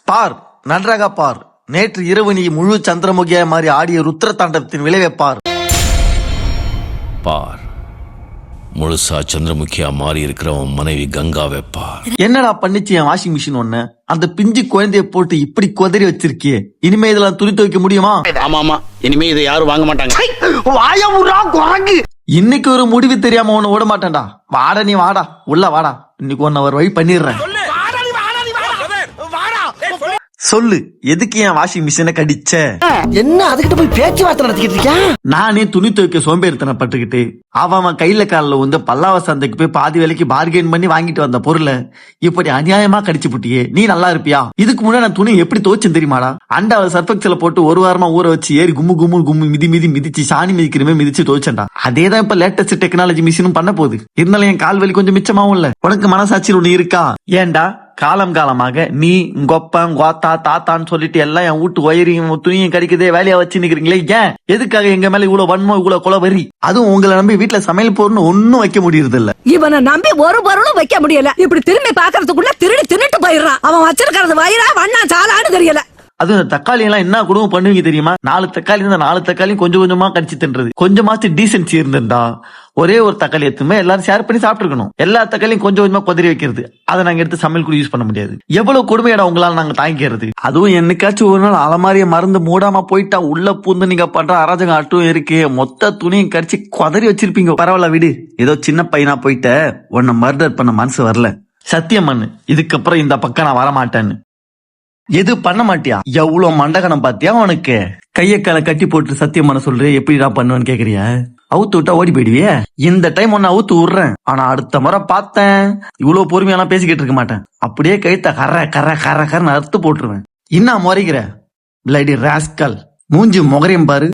பார், நன்றாக பார். நேற்று இரவு நீ முழு சந்திரமுகியாய் மாறி ஆடிய ருத்ர தாண்டவத்தின் விளைவை பார். பார், முழுசா சந்திரமுகியா மாறி இருக்கிறவன் மனைவி கங்காவை பார். என்னடா பண்ணிச்சு என் வாஷிங் மிஷின் ஒண்ணு? அந்த பிஞ்சு குழந்தைய போட்டு இப்படி கொதறி வச்சிருக்கியே, இனிமே இதெல்லாம் துணி துவைக்க முடியுமா? ஆமா, இனிமே இதை யாரும் வாங்க மாட்டாங்க. இன்னைக்கு ஒரு முடிவு தெரியாம உன்னை விட மாட்டேன்டா. வாடா, நீ வாடா, உள்ள வாடா. இன்னைக்கு ஒன்னு ஒரு வழி பண்ணிடுறேன். சொல்லு, எதுக்கு என் வாஷிங் மிஷினை கடிச்ச? என்ன அதுக்கிட்ட போய் பேச்சுவார்த்தை நடத்திக்கிட்டு இருக்கியா? நானே துணி துவைக்க சோம்பேறித்தனை பட்டுக்கிட்டு அவன் கையில காலில் வந்து பல்லாவ சந்தைக்கு போய் பாதி விலைக்கு பார்கெயின் பண்ணி வாங்கிட்டு வந்த பொருளை இப்படி அநியாயமா கடிச்சு புட்டியே. நீ நல்லா இருப்பியா? இதுக்கு முன்னாடி நான் துணி எப்படி துவைச்சேன் தெரியுமாடா? அண்டாவை சர்ஃபெக்சல போட்டு ஒரு வாரமா ஊற வச்சு ஏறி கும்மு மிதிச்சு சாணி மிதிக்கிறமே மிதிச்சு துவைச்சேன்டா. அதேதான் இப்ப லேட்டஸ்ட் டெக்னாலஜி மிஷினும் பண்ண போகுது. இருந்தாலும் என் கால் வலி கொஞ்சம் மிச்சமாவும் இல்ல. உனக்கு மனசாட்சி ஒண்ணு இருக்கா? ஏன்டா காலம் காலமாக நீ கொப்பன் கோத்தா தாத்தான்னு சொல்லிட்டு எல்லாம் என் வீட்டு ஒயரையும் துணியும் கடிக்கதே வேலையா வச்சு நிக்கிறீங்களே, ஏன்? எதுக்காக எங்க மேல இவ்வளவு வன்மம், இவ்வளவு குலவரி? அதுவும் உங்களை நம்பி வீட்டுல சமையல் பொருள்னு ஒன்னும் வைக்க முடியறது இல்ல. இவனை நம்பி ஒரு பொருளும் வைக்க முடியல. இப்படி திரும்பி பாக்குறதுக்குள்ள திருடி தின்னுட்டு போயிடுறான். அவன் வச்சிருக்கிறது வயிறா வண்ணா சாலான்னு தெரியல. அது தக்காளி எல்லாம் என்ன குடும்பம் பண்ணுவீங்க தெரியுமா? 4 தக்காளி இருந்தா 4 தக்காளியும் கொஞ்சம் கொஞ்சமா கடிச்சு தின்றது. கொஞ்சமாச்சு டீசென்சி இருந்திருந்தா ஒரே ஒரு தக்காளி எடுத்துமே எல்லாரும் ஷேர் பண்ணி சாப்பிட்டு இருக்கணும். எல்லா தக்காளியும் கொஞ்சம் கொஞ்சமா கொதறி வைக்கிறது, அதை நாங்க எடுத்து சமையல் கூட யூஸ் பண்ண முடியாது. எவ்வளவு கொடுமையடா உங்களால நாங்க தாங்கிக்கிறது. அதுவும் என்னைக்காச்சும் ஒரு நாள் அலமாரிய மருந்து மூடாம போயிட்டா உள்ள பூந்து நீங்க பண்ற அராஜகம் அட்டும் இருக்கு. மொத்த துணியும் கடிச்சு கொதறி வச்சிருப்பீங்க. பரவாயில்ல விடு, ஏதோ சின்ன பையனா போயிட்ட, உன்னை மர்டர் பண்ண மனசு வரல. சத்தியம் பண்ணு, இதுக்கப்புறம் இந்த பக்கம் நான் வரமாட்டேன்னு. எது பண்ண மாட்டியா? எவ்வளவு மண்டகனம் பாத்தியா உனக்கு? கைய கால கட்டி போட்டு சத்தியம் பண்ண சொல்ற, எப்படி நான் பண்ணுவேன்னு கேக்குறியா? அவுத்து விட்டா ஓடி போயிடுவியே. இந்த டைம் ஒன்னு அவுத்து விடுறேன், ஆனா அடுத்த முறை பார்த்தேன் இவ்வளவு பொறுமையெல்லாம் பேசிக்கிட்டு இருக்க மாட்டேன். அப்படியே கைத்த கர கரன்னு அறுத்து போட்டுருவேன். என்ன முறைக்கிற பிளடி ராஸ்கல்? மூஞ்சி முகரையும் பாரு,